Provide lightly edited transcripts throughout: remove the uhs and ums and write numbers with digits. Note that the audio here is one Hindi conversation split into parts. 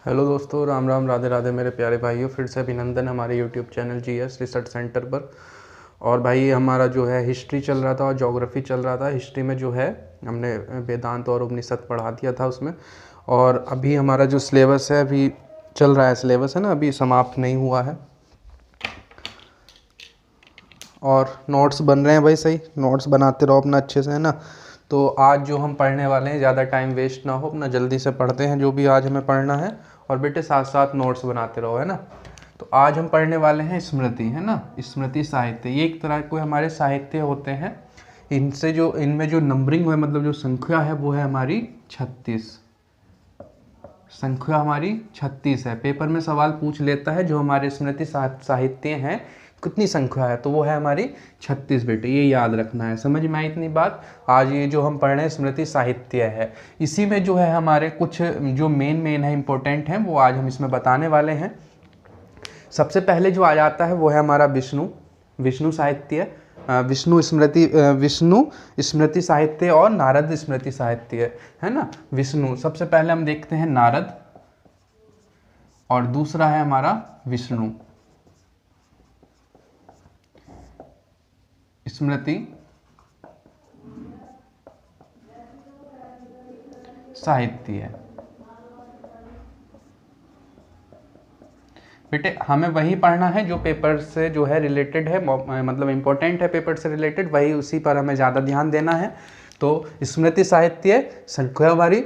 हेलो दोस्तों, राम राम, राधे राधे मेरे प्यारे भाइयों। फिर से अभिनंदन हमारे YouTube channel GS research centre पर। और भाई हमारा जो है हिस्ट्री चल रहा था और ज्योग्राफी चल रहा था। हिस्ट्री में जो है हमने वेदांत और उपनिषद पढ़ा दिया था उसमें। और अभी हमारा जो सिलेबस है अभी चल रहा है, सिलेबस है ना, अभी समाप्त नहीं हुआ है। और नोट्स बन रहे हैं भाई, सही नोट्स बनाते रहो अपना अच्छे से, है ना। तो आज जो हम पढ़ने वाले हैं, ज़्यादा टाइम वेस्ट ना हो, अपना जल्दी से पढ़ते हैं जो भी आज हमें पढ़ना है। और बेटे साथ साथ नोट्स बनाते रहो, है ना। तो आज हम पढ़ने वाले हैं स्मृति, है ना, स्मृति साहित्य। ये एक तरह के हमारे साहित्य होते हैं। इनसे जो इनमें जो नंबरिंग है, मतलब जो संख्या है वो है हमारी 36। संख्या हमारी 36 है। पेपर में सवाल पूछ लेता है जो हमारे स्मृति साहित्य हैं कितनी संख्या है, तो वो है हमारी 36 बेटे। ये याद रखना है, समझ में आई इतनी बात। आज ये जो हम पढ़ रहे हैं स्मृति साहित्य है, इसी में जो है हमारे कुछ जो मेन है, इंपॉर्टेंट हैं, वो आज हम इसमें बताने वाले हैं। सबसे पहले जो आ जाता है वो है हमारा विष्णु साहित्य, विष्णु स्मृति साहित्य और नारद स्मृति साहित्य, है ना। विष्णु सबसे पहले हम देखते हैं नारद, और दूसरा है हमारा विष्णु स्मृति साहित्य। बेटे हमें वही पढ़ना है जो पेपर से जो है रिलेटेड है, मतलब इम्पोर्टेंट है पेपर से रिलेटेड, वही उसी पर हमें ज़्यादा ध्यान देना है। तो स्मृति साहित्य संख्या हमारी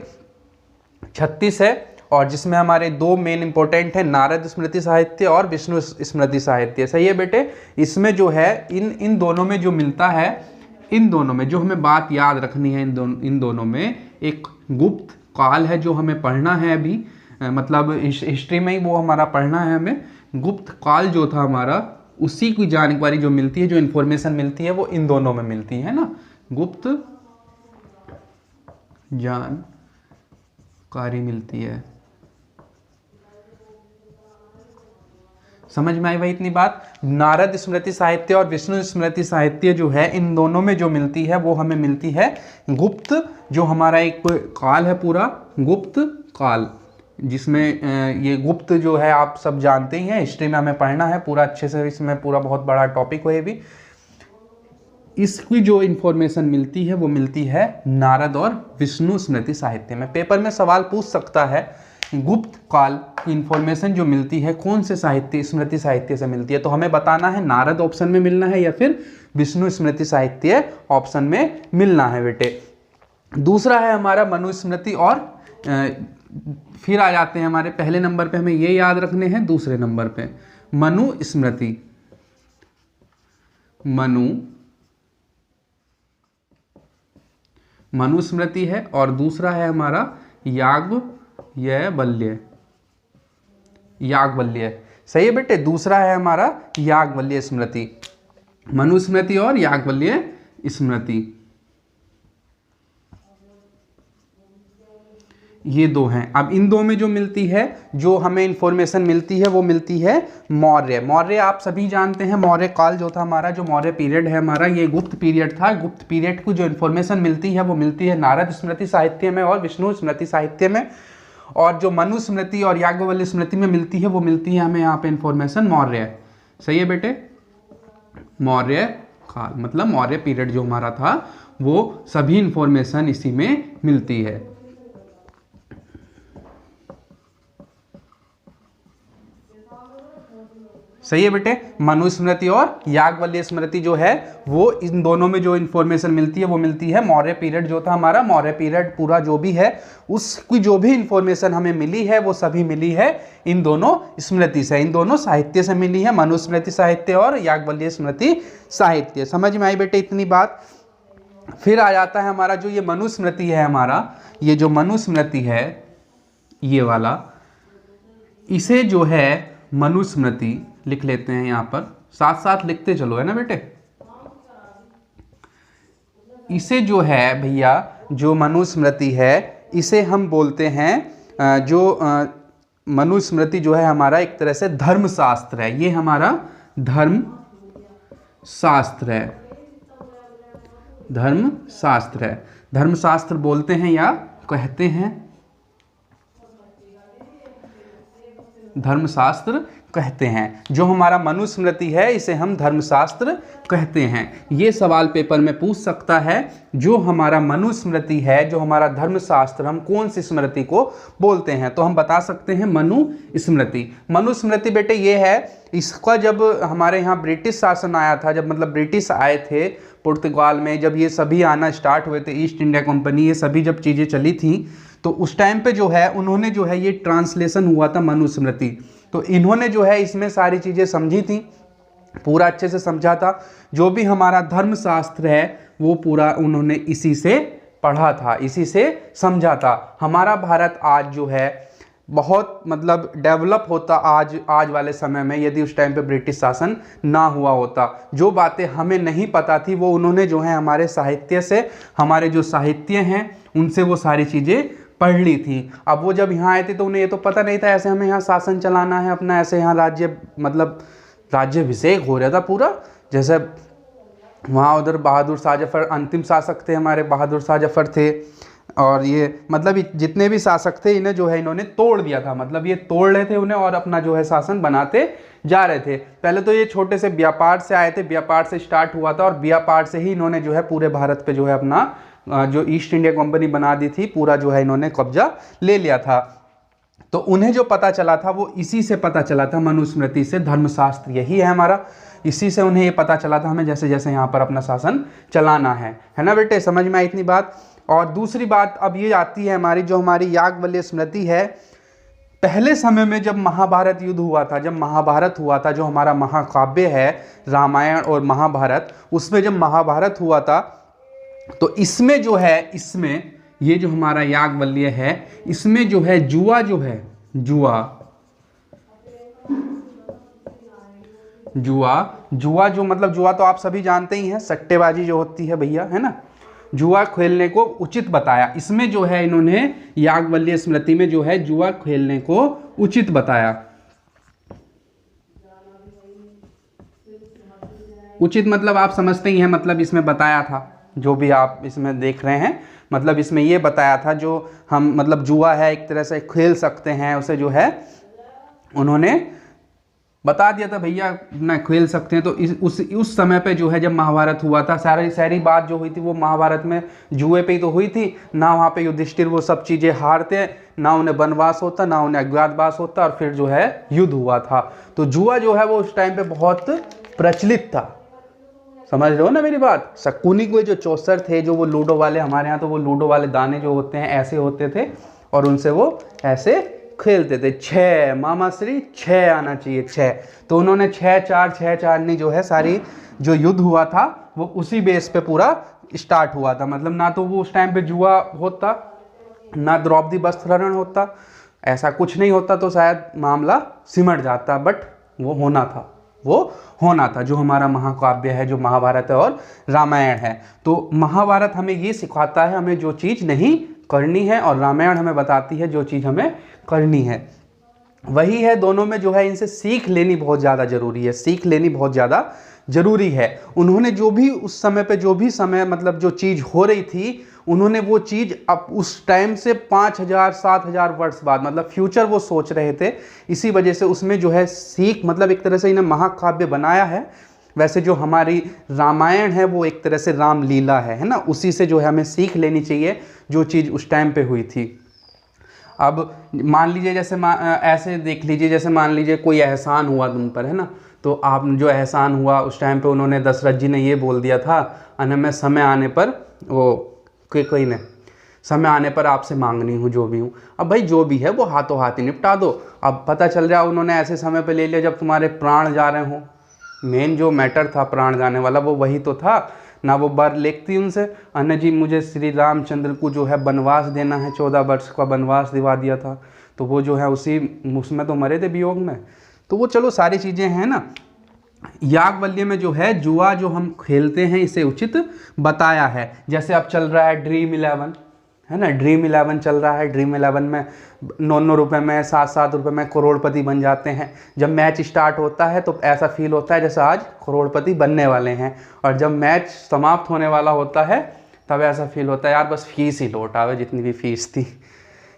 36 है, और जिसमें हमारे दो मेन इंपॉर्टेंट है, नारद स्मृति साहित्य और विष्णु स्मृति साहित्य। सही है बेटे। इसमें जो है इन दोनों में जो मिलता है, इन दोनों में जो हमें बात याद रखनी है, इन दोनों में एक गुप्त काल है जो हमें पढ़ना है अभी, मतलब हिस्ट्री में ही वो हमारा पढ़ना है हमें। गुप्त काल जो था हमारा, उसी की जानकारी जो मिलती है, जो इन्फॉर्मेशन मिलती है, वो इन दोनों में मिलती है ना। गुप्त जानकारी मिलती है। समझ में आई भाई इतनी बात। नारद स्मृति साहित्य और विष्णु स्मृति साहित्य जो है, इन दोनों में जो मिलती है वो हमें मिलती है गुप्त, जो हमारा एक काल है पूरा गुप्त काल, जिसमें ये गुप्त जो है आप सब जानते ही हैं, हिस्ट्री में हमें पढ़ना है पूरा अच्छे से, इसमें पूरा बहुत बड़ा टॉपिक है ये भी। इसकी जो इन्फॉर्मेशन मिलती है वो मिलती है नारद और विष्णु स्मृति साहित्य में। पेपर में सवाल पूछ सकता है गुप्त काल की इन्फॉर्मेशन जो मिलती है कौन से साहित्य, स्मृति साहित्य से मिलती है, तो हमें बताना है नारद ऑप्शन में मिलना है या फिर विष्णु स्मृति साहित्य ऑप्शन में मिलना है बेटे। दूसरा है हमारा मनुस्मृति, और फिर आ जाते हैं हमारे पहले नंबर पे, हमें ये याद रखने हैं। दूसरे नंबर पे मनुस्मृति, मनुस्मृति है, और दूसरा है हमारा याज्ञवल्क्य। सही है बेटे। दूसरा है हमारा याज्ञवल्क्य स्मृति, मनुस्मृति और याज्ञवल्क्य स्मृति, ये दो हैं। अब इन दो में जो मिलती है, जो हमें इंफॉर्मेशन मिलती है, वो मिलती है मौर्य। आप सभी जानते हैं मौर्य काल जो था हमारा, जो मौर्य पीरियड है हमारा, ये गुप्त पीरियड था। गुप्त पीरियड को जो इन्फॉर्मेशन मिलती है वो मिलती है नारद स्मृति साहित्य में और विष्णु स्मृति साहित्य में। और जो मनुस्मृति और याज्ञवल्क्य स्मृति में मिलती है वो मिलती है हमें यहाँ पे इन्फॉर्मेशन मौर्य। सही है बेटे। मौर्य काल मतलब मौर्य पीरियड जो हमारा था, वो सभी इंफॉर्मेशन इसी में मिलती है। सही है बेटे। मनुस्मृति और याज्ञवल्क्य स्मृति जो है, वो इन दोनों में जो इन्फॉर्मेशन मिलती है वो मिलती है मौर्य पीरियड जो था हमारा, मौर्य पीरियड पूरा जो भी है, उसकी जो भी इन्फॉर्मेशन हमें मिली है वो सभी मिली है इन दोनों स्मृति से, इन दोनों साहित्य से मिली है, मनुस्मृति साहित्य और याज्ञवल्क्य स्मृति साहित्य। समझ में आई बेटे इतनी बात। फिर आ जाता है हमारा जो ये मनुस्मृति है हमारा, ये जो मनुस्मृति है ये वाला, इसे जो है मनुस्मृति लिख लेते हैं यहाँ पर, साथ साथ लिखते चलो, है ना बेटे। इसे जो है भैया, जो मनुस्मृति है, इसे हम बोलते हैं जो मनुस्मृति जो है हमारा एक तरह से धर्मशास्त्र है। ये हमारा धर्म शास्त्र है, धर्मशास्त्र है, धर्मशास्त्र बोलते हैं या कहते हैं। धर्मशास्त्र कहते हैं। जो हमारा मनुस्मृति है इसे हम धर्मशास्त्र कहते हैं। ये सवाल पेपर में पूछ सकता है, जो हमारा मनुस्मृति है, जो हमारा धर्मशास्त्र, हम कौन सी स्मृति को बोलते हैं? तो हम बता सकते हैं मनुस्मृति। मनुस्मृति बेटे ये है, इसका जब हमारे यहाँ ब्रिटिश शासन आया था, जब मतलब ब्रिटिश आए थे पुर्तगाल में, जब ये सभी आना स्टार्ट हुए थे, ईस्ट इंडिया कंपनी, ये सभी जब चीज़ें चली थी, तो उस टाइम पे जो है उन्होंने जो है ये ट्रांसलेशन हुआ था मनुस्मृति। तो इन्होंने जो है इसमें सारी चीज़ें समझी थी, पूरा अच्छे से समझा था। जो भी हमारा धर्मशास्त्र है वो पूरा उन्होंने इसी से पढ़ा था, इसी से समझा था। हमारा भारत आज जो है बहुत मतलब डेवलप होता आज वाले समय में, यदि उस टाइम पे ब्रिटिश शासन ना हुआ होता। जो बातें हमें नहीं पता थी वो उन्होंने जो है हमारे साहित्य से, हमारे जो साहित्य हैं उनसे वो सारी चीज़ें पढ़ ली थी। अब वो जब यहाँ आए थे तो उन्हें ये तो पता नहीं था ऐसे हमें यहाँ शासन चलाना है अपना, ऐसे यहाँ राज्य मतलब राज्याभिषेक हो रहा था पूरा। जैसे वहाँ उधर बहादुर शाह जफर अंतिम शासक थे, हमारे बहादुर शाह जफर थे, और ये मतलब जितने भी शासक थे इन्हें जो है इन्होंने तोड़ दिया था, मतलब ये तोड़ रहे थे उन्हें और अपना जो है शासन बनाते जा रहे थे। पहले तो ये छोटे से व्यापार से आए थे, व्यापार से स्टार्ट हुआ था और व्यापार से ही इन्होंने जो है पूरे भारत पे जो है अपना जो ईस्ट इंडिया कंपनी बना दी थी, पूरा जो है इन्होंने कब्जा ले लिया था। तो उन्हें जो पता चला था वो इसी से पता चला था, मनुस्मृति से। धर्मशास्त्र यही है हमारा, इसी से उन्हें ये पता चला था हमें जैसे जैसे यहाँ पर अपना शासन चलाना है ना बेटे? समझ में आई इतनी बात? और दूसरी बात अब ये आती है हमारी, जो हमारी याज्ञवल्क्य स्मृति है। पहले समय में जब महाभारत युद्ध हुआ था, जब महाभारत हुआ था, जो हमारा महाकाव्य है रामायण और महाभारत, उसमें जब महाभारत हुआ था तो इसमें जो है, इसमें ये जो हमारा याज्ञवल्क्य है, इसमें जो है जुआ जो है, जुआ जो मतलब जुआ तो आप सभी जानते ही हैं, सट्टेबाजी जो होती है भैया, है ना? जुआ खेलने को उचित बताया। इसमें जो है इन्होंने याज्ञवल्क्य स्मृति में जो है जुआ खेलने को उचित बताया। उचित मतलब आप समझते ही हैं, मतलब इसमें बताया था, जो भी आप इसमें देख रहे हैं, मतलब इसमें ये बताया था जो हम मतलब जुआ है एक तरह से खेल सकते हैं, उसे जो है उन्होंने बता दिया था भैया ना खेल सकते हैं। तो उस समय पे जो है जब महाभारत हुआ था, सारी बात जो हुई थी वो महाभारत में जुए पे ही तो हुई थी ना। वहाँ पे युधिष्ठिर वो सब चीज़ें हारते, ना उन्हें वनवास होता, ना उन्हें अज्ञातवास होता, और फिर जो है युद्ध हुआ था। तो जुआ जो है वो उस टाइम पे बहुत प्रचलित था। समझ रहे हो ना मेरी बात? शकुनी के जो चौसर थे, जो वो लूडो वाले, हमारे यहाँ तो वो लूडो वाले दाने जो होते हैं ऐसे होते थे और उनसे वो ऐसे खेलते थे। 6 मामा श्री 6 आना चाहिए, 6। तो उन्होंने 6-4 नहीं जो है सारी जो युद्ध हुआ था वो उसी बेस पे पूरा स्टार्ट हुआ था। मतलब ना तो वो उस टाइम पे जुआ होता, ना द्रौपदी वस्त्रहरण होता, ऐसा कुछ नहीं होता तो शायद मामला सिमट जाता, बट वो होना था जो हमारा महाकाव्य है, जो महाभारत है और रामायण है। तो महाभारत हमें ये सिखाता है हमें जो चीज़ नहीं करनी है, और रामायण हमें बताती है जो चीज़ हमें करनी है। वही है, दोनों में जो है इनसे सीख लेनी बहुत ज़्यादा ज़रूरी है, सीख लेनी बहुत ज़्यादा ज़रूरी है। उन्होंने जो भी उस समय पे जो भी समय मतलब जो चीज़ हो रही थी, उन्होंने वो चीज़ अब उस टाइम से 5000-7000 वर्ष बाद मतलब फ्यूचर वो सोच रहे थे। इसी वजह से उसमें जो है सीख मतलब एक तरह से इन्हें महाकाव्य बनाया है। वैसे जो हमारी रामायण है वो एक तरह से रामलीला है ना? उसी से जो है हमें सीख लेनी चाहिए जो चीज़ उस टाइम पे हुई थी। अब मान लीजिए जैसे ऐसे देख लीजिए, जैसे मान लीजिए कोई एहसान हुआ तुम पर, है ना? तो आप जो एहसान हुआ उस टाइम पे उन्होंने दशरथ जी ने ये बोल दिया था, मैं समय आने पर वो कोई ने समय आने पर आपसे मांगनी हूँ जो भी हूँ। अब भाई जो भी है वो हाथों हाथ ही निपटा दो। अब पता चल रहा है उन्होंने ऐसे समय पे ले लिया जब तुम्हारे प्राण जा रहे हों। मेन जो मैटर था प्राण जाने वाला वो वही तो था ना। वो बर लिखती उनसे, अन्य जी मुझे श्री रामचंद्र को जो है वनवास देना है, 14 वर्ष का वनवास दिवा दिया था। तो वो जो है उसमें तो मरे थे वियोग में। तो वो चलो सारी चीज़ें हैं ना। याज्ञवल्क्य में जो है जुआ जो हम खेलते हैं इसे उचित बताया है। जैसे अब चल रहा है ड्रीम 11, है ना? ड्रीम 11 चल रहा है। ड्रीम 11 में 9 रुपये में 7 रुपये में करोड़पति बन जाते हैं। जब मैच स्टार्ट होता है तो ऐसा फील होता है जैसे आज करोड़पति बनने वाले हैं, और जब मैच समाप्त होने वाला होता है तब ऐसा फील होता है यार बस फीस ही लौट आवे, जितनी भी फीस थी।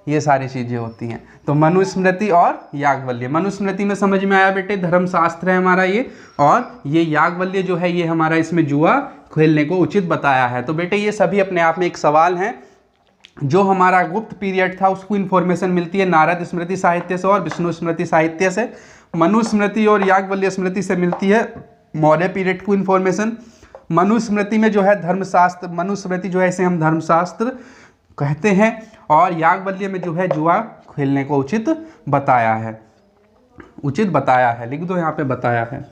ये सारी चीज़ें होती हैं। तो मनुस्मृति और याज्ञवल्क्य, मनुस्मृति में समझ में आया बेटे, धर्मशास्त्र है हमारा ये, और ये याज्ञवल्क्य जो है ये हमारा इसमें जुआ खेलने को उचित बताया है। तो बेटे ये सभी अपने आप में एक सवाल हैं। जो हमारा गुप्त पीरियड था उसको इन्फॉर्मेशन मिलती है नारद स्मृति साहित्य से और विष्णु स्मृति साहित्य से। मनुस्मृति और याज्ञवल्क्य स्मृति से मिलती है मौर्य पीरियड को इन्फॉर्मेशन। मनुस्मृति में जो है धर्मशास्त्र, मनुस्मृति जो है इसे हम धर्मशास्त्र कहते हैं, और याज्ञवल्क्य में जो है जुआ खेलने को उचित बताया है, उचित बताया है, लिख दो यहाँ पे बताया है।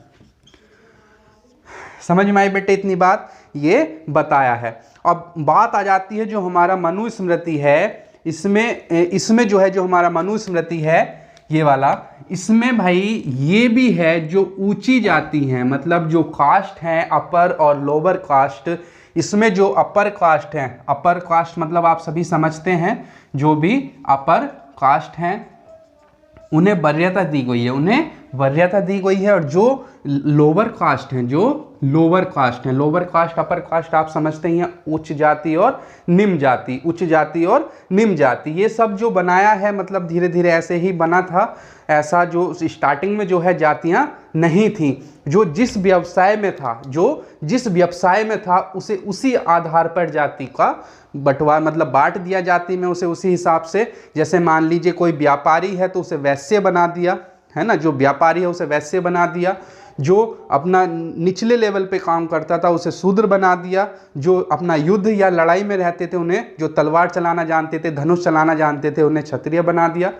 समझ में आई बेटे इतनी बात, ये बताया है। अब बात आ जाती है जो हमारा मनुस्मृति है, इसमें जो है जो हमारा मनुस्मृति है ये वाला, इसमें भाई ये भी है जो ऊंची जाति हैं, मतलब जो कास्ट हैं अपर और लोअर कास्ट, इसमें जो अपर कास्ट हैं, अपर कास्ट मतलब आप सभी समझते हैं, जो भी अपर कास्ट हैं उन्हें वरीयता दी गई है, उन्हें वरीयता दी गई है। और जो लोअर कास्ट हैं, जो लोअर कास्ट हैं, लोअर कास्ट अपर कास्ट आप समझते ही हैं, उच्च जाति और निम्न जाति, उच्च जाति और निम्न जाति, ये सब जो बनाया है मतलब धीरे धीरे ऐसे ही बना था। ऐसा जो स्टार्टिंग में जो है जातियां नहीं थी, जो जिस व्यवसाय में था, जो जिस व्यवसाय में था उसे उसी आधार पर जाति का बंटवार मतलब बांट दिया जाति में, उसे उसी हिसाब से। जैसे मान लीजिए कोई व्यापारी है तो उसे वैश्य बना दिया, है ना, जो व्यापारी है उसे वैश्य बना दिया, जो अपना निचले लेवल पे काम करता था उसे शूद्र बना दिया, जो अपना युद्ध या लड़ाई में रहते थे उन्हें, जो तलवार चलाना जानते थे, धनुष चलाना जानते थे, उन्हें क्षत्रिय बना दिया,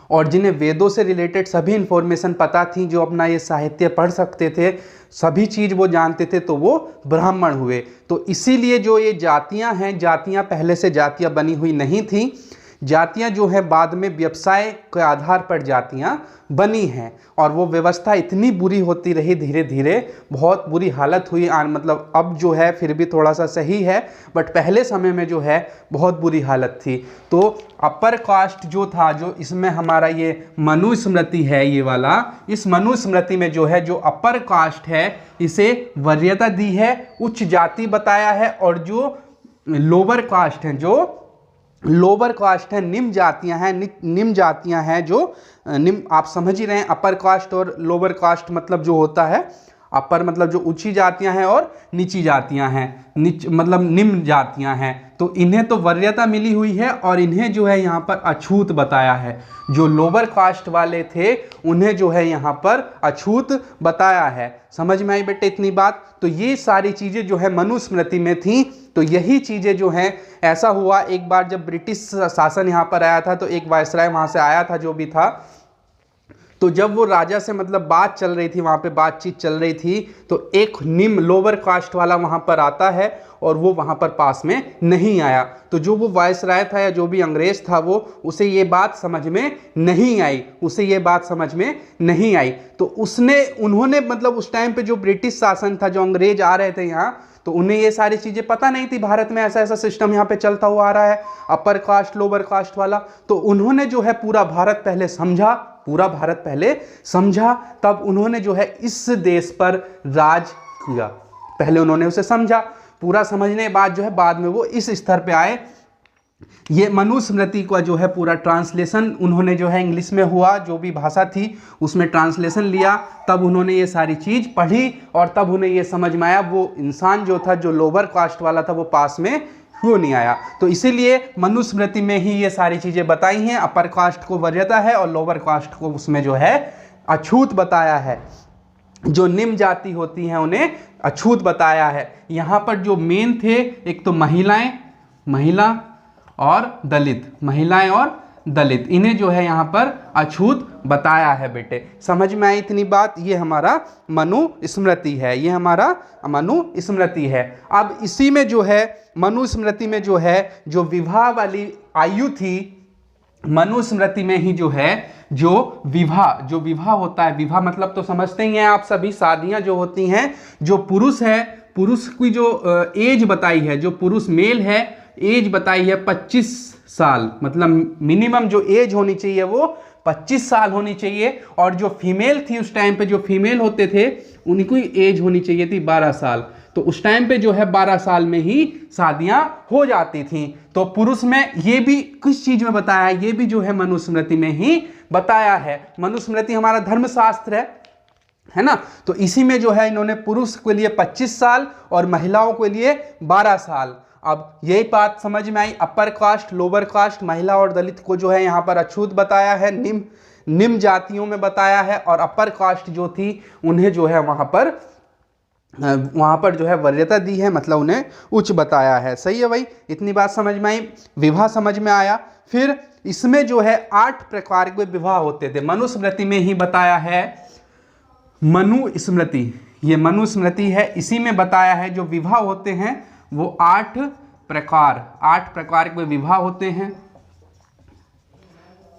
और जिन्हें वेदों से रिलेटेड सभी इंफॉर्मेशन पता थी, जो अपना ये साहित्य पढ़ सकते थे, सभी चीज़ वो जानते थे, तो वो ब्राह्मण हुए। तो इसीलिए जो ये जातियां हैं, जातियां पहले से जातियां बनी हुई नहीं थी, जातियां जो है बाद में व्यवसाय के आधार पर जातियां बनी हैं, और वो व्यवस्था इतनी बुरी होती रही, धीरे धीरे बहुत बुरी हालत हुई। मतलब अब जो है फिर भी थोड़ा सा सही है, बट पहले समय में जो है बहुत बुरी हालत थी। तो अपर कास्ट जो था, जो इसमें हमारा ये मनुस्मृति है ये वाला, इस मनुस्मृति में जो है जो अपर कास्ट है इसे वरीयता दी है, उच्च जाति बताया है, और जो लोअर कास्ट हैं, जो लोअर कास्ट है, निम्न जातियां हैं, निम्न जातियां हैं, जो निम्न आप समझ ही रहे हैं, अपर कास्ट और लोअर कास्ट मतलब जो होता है, अपर मतलब जो ऊंची जातियां हैं और नीची जातियां हैं, मतलब निम्न जातियां हैं, तो इन्हें तो वरीयता मिली हुई है, और इन्हें जो है यहाँ पर अछूत बताया है। जो लोअर कास्ट वाले थे उन्हें जो है यहाँ पर अछूत बताया है। समझ में आई बेटे इतनी बात। तो ये सारी चीज़ें जो है मनुस्मृति में थी। तो यही चीज़ें जो हैं, ऐसा हुआ एक बार जब ब्रिटिश शासन यहाँ पर आया था, तो एक वायसराय वहाँ से आया था जो भी था, तो जब वो राजा से मतलब बात चल रही थी, वहाँ पे बातचीत चल रही थी, तो एक निम्न लोअर कास्ट वाला वहाँ पर आता है और वो वहाँ पर पास में नहीं आया। तो जो वो वायसराय था या जो भी अंग्रेज था वो, उसे ये बात समझ में नहीं आई, उसे ये बात समझ में नहीं आई। तो उन्होंने मतलब उस टाइम पे जो ब्रिटिश शासन था, जो अंग्रेज आ रहे थे यहाँ, तो उन्हें ये सारी चीज़ें पता नहीं थी, भारत में ऐसा ऐसा सिस्टम यहाँ पे चलता हुआ आ रहा है, अपर कास्ट लोअर कास्ट वाला। तो उन्होंने जो है पूरा भारत पहले समझा, पूरा भारत पहले समझा, तब उन्होंने जो है इस देश पर राज किया। पहले उन्होंने उसे समझा, पूरा समझने के बाद जो है बाद में वो इस स्तर पे आए। ये मनुस्मृति का जो है पूरा ट्रांसलेशन उन्होंने जो है इंग्लिश में हुआ, जो भी भाषा थी उसमें ट्रांसलेशन लिया, तब उन्होंने ये सारी चीज़ पढ़ी, और तब उन्हें ये समझ में आया वो इंसान जो था, जो लोअर कास्ट वाला था, वो पास में क्यों नहीं आया। तो इसीलिए मनुस्मृति में ही ये सारी चीज़ें बताई हैं। अपर कास्ट को वरीयता है और लोअर कास्ट को उसमें जो है अछूत बताया है। जो निम्न जाति होती हैं उन्हें अछूत बताया है। यहाँ पर जो मेन थे, एक तो महिला और दलित, महिलाएं और दलित, इन्हें जो है यहाँ पर अछूत बताया है बेटे। समझ में आई इतनी बात। ये हमारा मनुस्मृति है, ये हमारा मनुस्मृति है। अब इसी में जो है मनुस्मृति में जो है जो विवाह वाली आयु थी, मनुस्मृति में ही जो है जो विवाह होता है, विवाह मतलब तो समझते ही हैं आप सभी, शादियां जो होती हैं, जो पुरुष है, पुरुष की जो एज बताई है, जो पुरुष मेल है, एज बताई है 25 साल, मतलब मिनिमम जो एज होनी चाहिए वो 25 साल होनी चाहिए। और जो फीमेल थी उस टाइम पे, जो फीमेल होते थे उनकी एज होनी चाहिए थी 12 साल। तो उस टाइम पे जो है 12 साल में ही शादियां हो जाती थी। तो पुरुष में ये भी किस चीज में बताया है, ये भी जो है मनुस्मृति में ही बताया है। मनुस्मृति हमारा धर्मशास्त्र है ना, तो इसी में जो है इन्होंने पुरुष के लिए 25 साल और महिलाओं के लिए 12 साल। अब यही बात समझ में आई, अपर कास्ट, लोअर कास्ट, महिला और दलित को जो है यहाँ पर अछूत बताया है, निम्न जातियों में बताया है, और अपर कास्ट जो थी उन्हें जो है वहाँ पर जो है वरीयता दी है, मतलब उन्हें उच्च बताया है। सही है भाई, इतनी बात समझ में आई, विवाह समझ में आया। फिर इसमें जो है 8 प्रकार के विवाह होते थे, मनुस्मृति में ही बताया है। मनुस्मृति, ये मनुस्मृति है, इसी में बताया है जो विवाह होते हैं वो 8 प्रकार के विवाह होते हैं।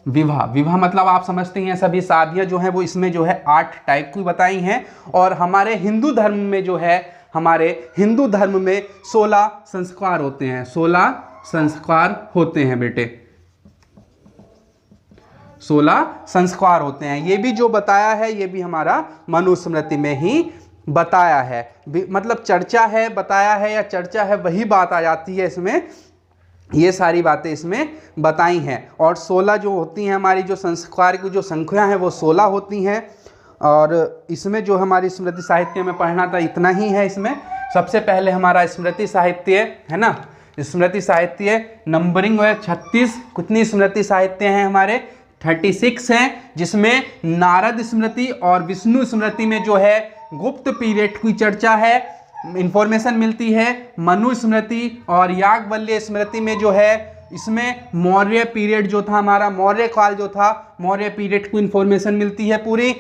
विवाह मतलब आप समझते हैं सभी शादियां जो हैं वो इसमें जो है 8 टाइप की बताई हैं। और हमारे हिंदू धर्म में जो है, हमारे हिंदू धर्म में 16 संस्कार होते हैं, 16 संस्कार होते हैं बेटे, 16 संस्कार होते हैं। ये भी जो बताया है ये भी हमारा मनुस्मृति में ही बताया है। मतलब चर्चा है, बताया है या चर्चा है, वही बात आ जाती है इसमें, ये सारी बातें इसमें बताई हैं। और 16 जो होती हैं हमारी जो संस्कार की जो संख्या है वो 16 होती हैं। और इसमें जो हमारी स्मृति साहित्य में पढ़ना था इतना ही है। इसमें सबसे पहले हमारा स्मृति साहित्य है ना, स्मृति साहित्य नंबरिंग है 36। कितनी स्मृति साहित्य हैं हमारे, 36 हैं, जिसमें नारद स्मृति और विष्णु स्मृति में जो है गुप्त पीरियड की चर्चा है, इंफॉर्मेशन मिलती है। मनुस्मृति और याज्ञवल्क्य स्मृति में जो है इसमें मौर्य पीरियड जो था हमारा, मौर्य काल जो था, मौर्य पीरियड को इंफॉर्मेशन मिलती है पूरी।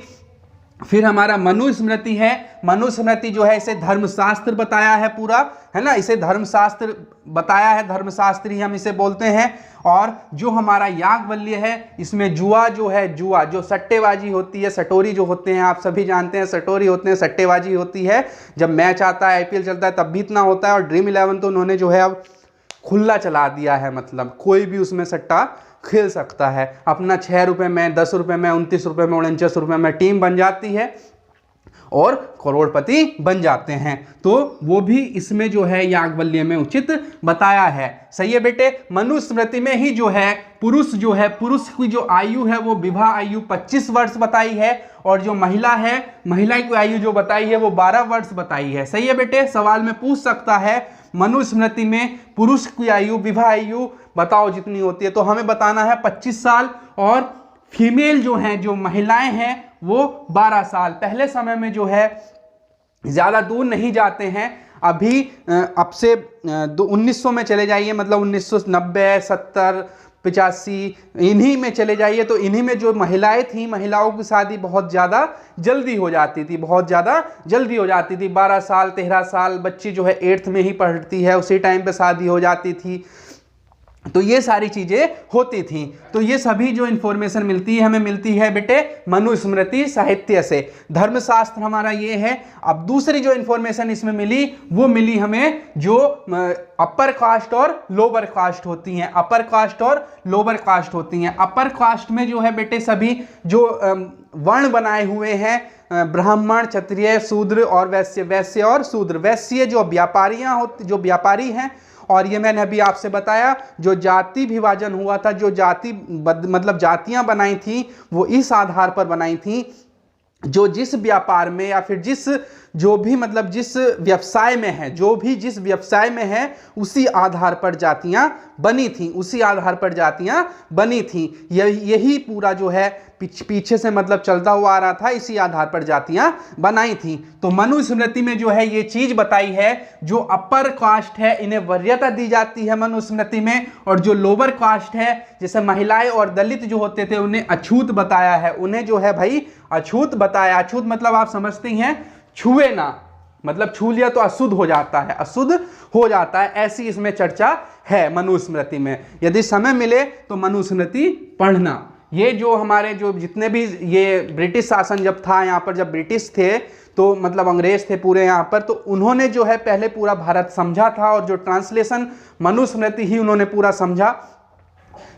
फिर हमारा मनुस्मृति है, मनुस्मृति जो है इसे धर्मशास्त्र बताया है पूरा, है ना, इसे धर्मशास्त्र बताया है, धर्मशास्त्री हम इसे बोलते हैं। और जो हमारा याज्ञवल्क्य है इसमें जुआ जो है, जुआ जो सट्टेबाजी होती है, सटोरी जो होते हैं, आप सभी जानते हैं सटोरी होते हैं, सट्टेबाजी होती है। जब मैच आता है, IPL चलता है, तब भी इतना होता है। और ड्रीम 11 तो उन्होंने जो है अब खुला चला दिया है, मतलब कोई भी उसमें सट्टा खेल सकता है। अपना 6 रुपये में, 10 रुपये में, 29 रुपये में, 49 रुपये में टीम बन जाती है और करोड़पति बन जाते हैं। तो वो भी इसमें जो है याज्ञवल्क्य में उचित बताया है। सही है बेटे, मनुस्मृति में ही जो है पुरुष की जो आयु है वो विवाह आयु 25 वर्ष बताई है, और जो महिला है, महिला की आयु जो बताई है वो 12 वर्ष बताई है। सही है बेटे, सवाल में पूछ सकता है मनुस्मृति में पुरुष की आयु, विवाह आयु बताओ जितनी होती है, तो हमें बताना है 25 साल, और फीमेल जो हैं, जो महिलाएं हैं वो 12 साल। पहले समय में जो है ज़्यादा दूर नहीं जाते हैं, अभी अब से 1900 में चले जाइए, मतलब 1990, 70, 85 इन्हीं में चले जाइए, तो इन्हीं में जो महिलाएं थी, महिलाओं की शादी बहुत ज़्यादा जल्दी हो जाती थी, बहुत ज़्यादा जल्दी हो जाती थी। 12 साल 13 साल बच्ची जो है 8th में ही पढ़ती है, उसी टाइम पे शादी हो जाती थी। तो ये सारी चीज़ें होती थी। तो ये सभी जो इन्फॉर्मेशन मिलती है हमें मिलती है बेटे मनुस्मृति साहित्य से। धर्मशास्त्र हमारा ये है। अब दूसरी जो इन्फॉर्मेशन इसमें मिली वो मिली हमें जो अपर कास्ट और लोअर कास्ट होती हैं, अपर कास्ट और लोअर कास्ट होती हैं। अपर कास्ट में जो है बेटे सभी जो वर्ण बनाए हुए हैं, ब्राह्मण, क्षत्रिय, शूद्र और वैश्य, वैश्य और शूद्र। वैश्य जो व्यापारियां होती, जो व्यापारी हैं, और ये मैंने अभी आपसे बताया जो जाति विभाजन हुआ था, जो जाति मतलब जातियां बनाई थी वो इस आधार पर बनाई थी जो जिस व्यापार में या फिर जिस जो भी मतलब जिस व्यवसाय में है, जो भी जिस व्यवसाय में है उसी आधार पर जातियां बनी थी, उसी आधार पर जातियां बनी थी। यही पूरा जो है पीछे से मतलब चलता हुआ आ रहा था, इसी आधार पर जातियां बनाई थी। तो मनुस्मृति में जो है ये चीज बताई है, जो अपर कास्ट है इन्हें वरीयता दी जाती है मनुस्मृति में, और जो लोअर कास्ट है जैसे महिलाएं और दलित जो होते थे उन्हें अछूत बताया है, उन्हें जो है भाई अछूत बताया। अछूत मतलब आप समझते हैं छुए ना, मतलब छू लिया तो अशुद्ध हो जाता है, अशुद्ध हो जाता है, ऐसी इसमें चर्चा है मनुस्मृति में। यदि समय मिले तो मनुस्मृति पढ़ना। ये जो हमारे जो जितने भी ये ब्रिटिश शासन जब था यहाँ पर, जब ब्रिटिश थे तो मतलब अंग्रेज थे पूरे यहाँ पर, तो उन्होंने जो है पहले पूरा भारत समझा था, और जो ट्रांसलेशन मनुस्मृति ही उन्होंने पूरा समझा।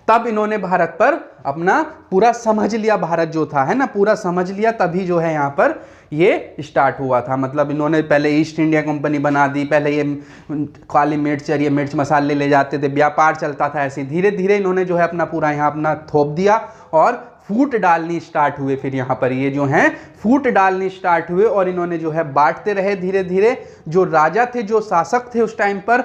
तब इन्होंने भारत पर अपना पूरा समझ लिया, भारत जो था है ना पूरा समझ लिया, तभी जो है यहाँ पर ये स्टार्ट हुआ था। मतलब इन्होंने पहले ईस्ट इंडिया कंपनी बना दी, पहले ये काली मिर्च और ये मिर्च मसाले ले जाते थे, व्यापार चलता था ऐसे। धीरे धीरे इन्होंने जो है अपना पूरा यहाँ अपना थोप दिया और फूट डालनी स्टार्ट हुए। फिर यहाँ पर ये जो हैं फूट डालनी स्टार्ट हुए और इन्होंने जो है बांटते रहे धीरे धीरे। जो राजा थे, जो शासक थे उस टाइम पर,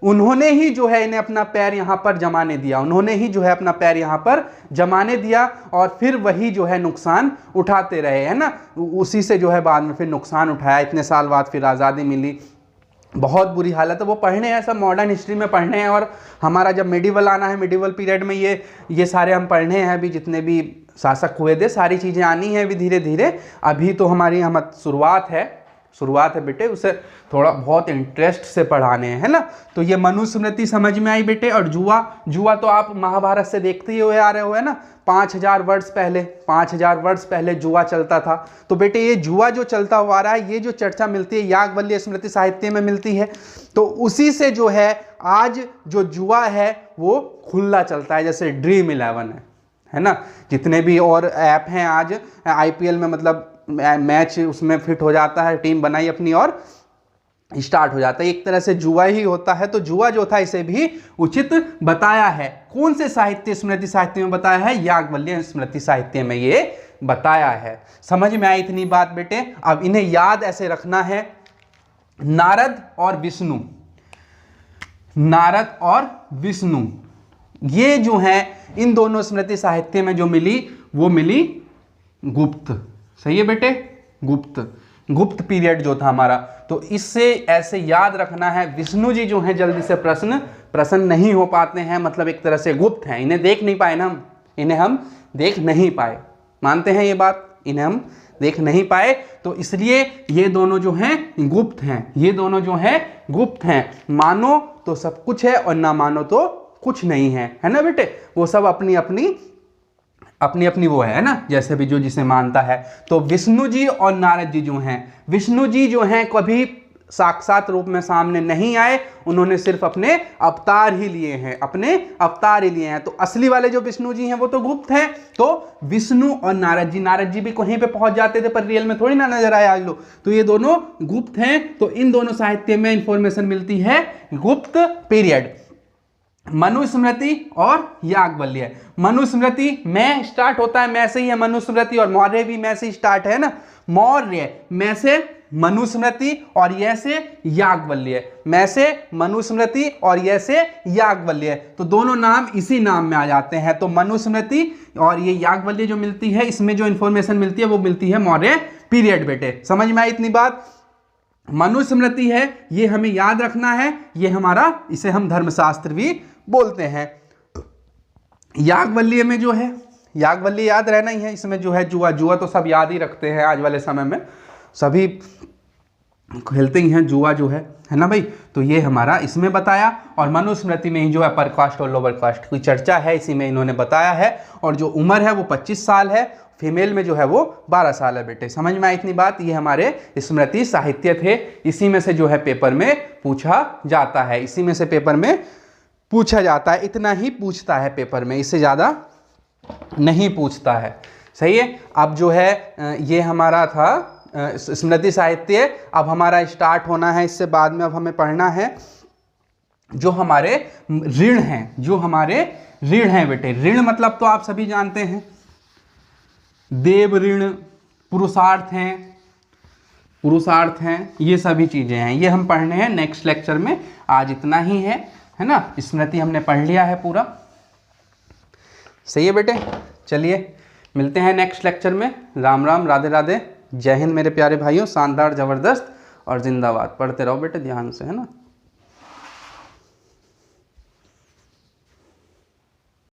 उन्होंने ही जो है इन्हें अपना पैर यहाँ पर जमाने दिया, उन्होंने ही जो है अपना पैर यहाँ पर जमाने दिया और फिर वही जो है नुकसान उठाते रहे, है ना। उसी से जो है बाद में फिर नुकसान उठाया। इतने साल बाद फिर आज़ादी मिली, बहुत बुरी हालत है। वो पढ़ने हैं, सब मॉडर्न हिस्ट्री में पढ़ने हैं। और हमारा जब मिडिवल आना है, मिडिवल पीरियड में ये सारे हम पढ़ने हैं। अभी जितने भी शासक हुए थे सारी चीज़ें आनी हैं अभी धीरे धीरे। अभी तो हमारी हम शुरुआत है बेटे, उसे थोड़ा बहुत इंटरेस्ट से पढ़ाने हैं, है ना। तो ये मनुस्मृति समझ में आई बेटे। और जुआ तो आप महाभारत से देखते ही हुए आ रहे हो, है ना। 5000 वर्ष पहले जुआ चलता था। तो बेटे ये जुआ जो चलता हुआ आ रहा है, ये जो चर्चा मिलती है याज्ञवल्क्य स्मृति साहित्य में मिलती है, तो उसी से जो है आज जो जुआ है वो खुला चलता है। जैसे ड्रीम 11 है ना, जितने भी और ऐप हैं आज IPL में, मतलब मैच उसमें फिट हो जाता है, टीम बनाई अपनी और स्टार्ट हो जाता है। एक तरह से जुआ ही होता है। तो जुआ जो था इसे भी उचित बताया है। कौन से साहित्य, स्मृति साहित्य में बताया है? याज्ञवल्क्य स्मृति साहित्य में ये बताया है। समझ में आई इतनी बात बेटे। अब इन्हें याद ऐसे रखना है, नारद और विष्णु ये जो है इन दोनों स्मृति साहित्य में जो मिली वो मिली गुप्त। सही है बेटे, गुप्त पीरियड जो था हमारा। तो इससे ऐसे याद रखना है, विष्णु जी जो हैं जल्दी से प्रसन्न नहीं हो पाते हैं, मतलब एक तरह से गुप्त हैं, इन्हें देख नहीं पाए ना, इन्हें हम देख नहीं पाए, मानते हैं ये बात, इन्हें हम देख नहीं पाए। तो इसलिए ये दोनों जो हैं गुप्त हैं, मानो तो सब कुछ है और ना मानो तो कुछ नहीं है ना बेटे। वो सब अपनी अपनी वो है ना, जैसे भी जो जिसे मानता है। तो विष्णु जी और नारद जी जो हैं, विष्णु जी जो हैं कभी साक्षात रूप में सामने नहीं आए, उन्होंने सिर्फ अपने अवतार ही लिए हैं, तो असली वाले जो विष्णु जी हैं वो तो गुप्त हैं। तो विष्णु और नारद जी भी कहीं पे पहुंच जाते थे पर रियल में थोड़ी ना नजर आए आज लोग। तो ये दोनों गुप्त हैं। तो इन दोनों साहित्य में इंफॉर्मेशन मिलती है गुप्त पीरियड। मनुस्मृति और याज्ञवल्क्य। मनुस्मृति में स्टार्ट होता है, मैं से ही है मनुस्मृति, और मौर्य भी मैं से स्टार्ट है ना। मौर्य में से मनुस्मृति और ये से याज्ञवल्क्य, में से मनुस्मृति और ये से याज्ञवल्क्य। तो दोनों नाम इसी नाम में आ जाते हैं। तो मनुस्मृति और ये याज्ञवल्क्य जो मिलती है, इसमें जो इंफॉर्मेशन मिलती है वो मिलती है मौर्य पीरियड बेटे। समझ में आई इतनी बात। मनुस्मृति है ये हमें याद रखना है, ये हमारा, इसे हम धर्मशास्त्र भी बोलते हैं। याज्ञवल्क्य में जो है, याज्ञवल्क्य याद रहना ही है। इसमें जो है जुआ तो सब याद ही रखते हैं, आज वाले समय में सभी खेलते ही हैं जुआ जो है ना भाई। तो ये हमारा इसमें बताया। और मनुस्मृति में ही जो है अपर कास्ट और लोअर कास्ट की चर्चा है, इसी में इन्होंने बताया है। और जो उम्र है वो 25 साल है, फीमेल में जो है वो 12 साल है बेटे। समझ में आई इतनी बात। ये हमारे स्मृति साहित्य थे, इसी में से जो है पेपर में पूछा जाता है, इतना ही पूछता है पेपर में, इससे ज़्यादा नहीं पूछता है। सही है। अब जो है ये हमारा था स्मृति साहित्य। अब हमारा स्टार्ट होना है इससे बाद में। अब हमें पढ़ना है जो हमारे ऋण हैं, बेटे। ऋण मतलब तो आप सभी जानते हैं, देव ऋण, पुरुषार्थ हैं, ये सभी चीजें हैं, ये हम पढ़ने हैं नेक्स्ट लेक्चर में। आज इतना ही है ना। स्मृति हमने पढ़ लिया है पूरा। सही है बेटे। चलिए मिलते हैं नेक्स्ट लेक्चर में। राम राम, राधे राधे, जय हिंद मेरे प्यारे भाइयों। शानदार, जबरदस्त और जिंदाबाद। पढ़ते रहो बेटे ध्यान से, है ना।